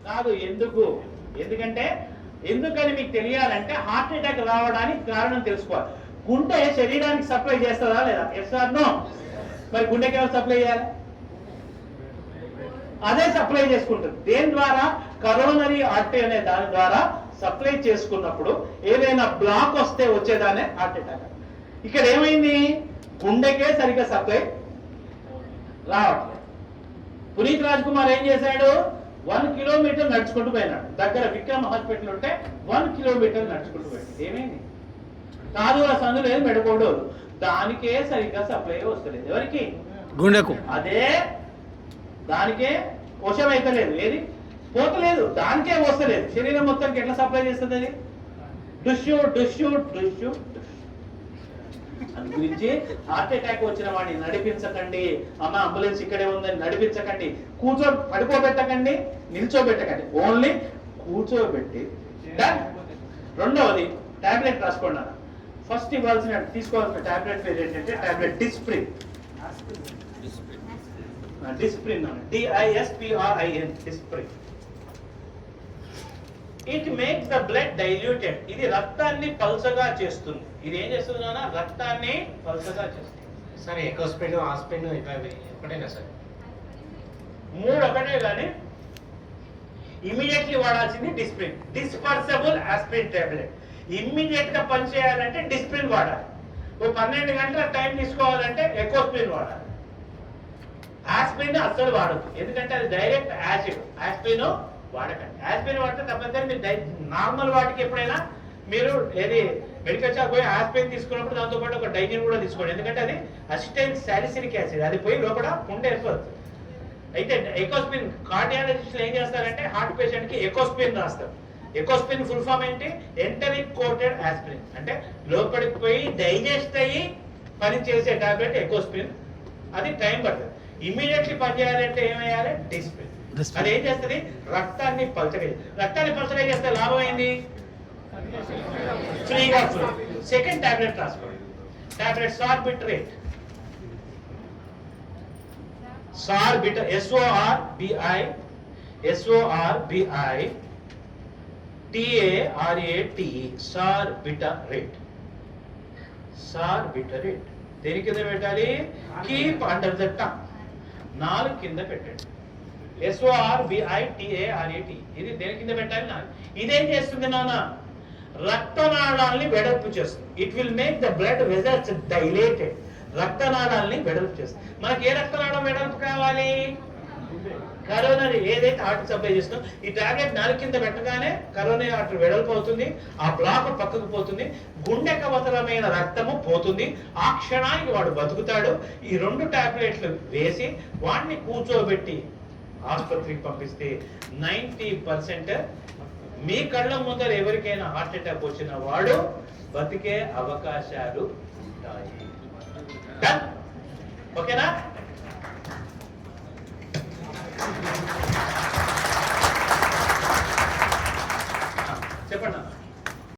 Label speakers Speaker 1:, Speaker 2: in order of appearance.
Speaker 1: కాదు. ఎందుకంటే ఎందుకని మీకు తెలియాలంటే హార్ట్ అటాక్ రావడానికి కారణం తెలుసుకోవాలి. గుండె శరీరానికి సప్లై చేస్తుందా లేదా? Yes or no? మరి గుండెకి ఎవరు సప్లై చేయాలి? అదే సప్లై చేసుకుంటుంది. దేని ద్వారా? కరోనరీ ఆర్టరీ అనే దాని ద్వారా సప్లై చేసుకున్నప్పుడు ఏదైనా బ్లాక్ వస్తే వచ్చేదానే హార్ట్ అటాక్. ఇక్కడ ఏమైంది? గుండెకే సరిగ్గా సప్లై రావట్లేదు. పునీత్ రాజ్ కుమార్ ఏం చేశాడు? 1 కిలోమీటర్ నడుచుకుంటూ పోయినాడు. దగ్గర విక్రమ్ హాస్పిటల్ ఉంటే 1 కిలోమీటర్ నడుచుకుంటూ పోయాడు. ఏమైంది? కాదుల సందు లేదు, మెడకోడోలు, దానికే సరిగ్గా సప్లై వస్తలేదు. ఎవరికి? గుండెకు. అదే దానికే వశం అయితే లేదు, ఏది పోతలేదు, దానికే వస్తలేదు. శరీరం మొత్తానికి ఎట్లా సప్లై చేస్తుంది అది? డుష్యూ డుష్యూ డుష్యూ. అందు గురించి హార్ట్ అటాక్ వచ్చిన వాడిని నడిపించకండి. అమ్మ అంబులెన్స్ ఇక్కడే ఉందని నడిపించకండి. పడుకోబెట్టకండి, నిల్చోబెట్టకండి, ఓన్లీ కూర్చోబెట్టి. రెండవది టాబ్లెట్ రాసుకోండి. ఫస్ట్ తీసుకోవాల్సిన టాబ్లెట్ పేరు ఏంటంటే tablet Disprin. Disprin, DISPRIN, Disprin. It makes the blood diluted. ఇది రక్తాన్ని పల్చగా చేస్తుంది. ఇది ఏం చేస్తుంది నాన్న? రక్తాన్ని పల్చగా చేస్తుంది.
Speaker 2: సరే, ఎకోస్పిన్, ఆస్పిన్ ఒకటేనా సార్?
Speaker 1: 3 ఒకటే, కానీ ఇమీడియట్లీ వాడాల్సింది Disprin. Dispersible aspirin tablet. Immediate గా పనిచేయాలంటే డిస్ప్రిన్ వాడాలి. 12 గంటల టైం తీసుకోవాలంటే ఎకోస్పిన్ వాడాలి. ఆస్పిరిన్ అస్సలు వాడద్దు, ఎందుకంటే అది డైరెక్ట్ యాసిడ్. ఆస్పిరిన్ వాడకండి. ఆస్పిరిన్ వాడితే తప్పనిసరి మీరు నార్మల్ వాటికి ఎప్పుడైనా మీరు ఏది మెడికల్ షాప్ పోయి ఆస్పిరిన్ తీసుకున్నప్పుడు దాంతో పాటు ఒక డైజిన్ కూడా తీసుకోండి. ఎందుకంటే అది అసిటైల్ సాలిసిలిక్ యాసిడ్, అది పోయి లోపల పుండె ఏర్పడుతుంది. అయితే ఎకోస్పిన్ కార్డియాలజిస్టులు ఏం చేస్తారంటే హార్ట్ పేషెంట్ కి ఎకోస్పిన్ రాస్తారు. ఎకోస్పిన్ ఫుల్ ఫామ్ ఏంటి? Enteric coated aspirin. అంటే లోపలికి పోయి డైజెస్ట్ అయ్యి పని చేసే టాబ్లెట్ ఎకోస్పిన్. అది టైం పడుతుంది. ఇమ్మీడియట్లీ పనిచేయాలంటే ఏమయ్యాలి? డిస్ప్రిన్. అది ఏం చేస్తుంది? రక్తాన్ని పల్చగా. రక్తాన్ని పల్చగా చేస్తే లాభం ఏంది? ఫ్రీగా ఫ్లో. సెకండ్ టాబ్లెట్ రాసుకోండి. టాబ్లెట్ సార్బిట్రేట్. సార్బిట్రేట్, SORBITARATE, సార్బిట్రేట్. సార్బిట్రేట్ దేని కింద పెట్టాలి? కీప్ అండర్ ద టంగ్, నాలుగు కింద పెట్టండి. SORBITARATE, ఇది దేని కింద పెట్టాలి? నాలుగు. ఇదేం చేస్తుంది నాన్న? రక్తనాళాలని వెడల్పు చేస్తుంది. It will make the blood vessels dilated. రక్తనాళాలని వెడల్పు చేస్తుంది. మనకి ఏ రక్తనాళం వెడల్పు కావాలి? కరోనరీ, ఏదైతే హార్ట్ సప్లై చేస్తుందో ఈ టాబ్లెట్ నాలుగు కింద పెట్టగానే కరోనరీ ఆర్టరీ వెడల్పు అవుతుంది. ఆ బ్లాక్ పక్కకు పోతుంది. గుండెకు అవసరమైన రక్తము పోతుంది. ఆ క్షణానికి వాడు బతుకుతాడు. ఈ 2 టాబ్లెట్లు వేసి వాడిని కూర్చోబెట్టి ఆసుపత్రికి పంపిస్తే 90% మీ కళ్ళ ముందర ఎవరికైనా హార్ట్ అటాక్ వచ్చిన వాడు బతికే అవకాశాలు ఉంటాయి. ఓకేనా?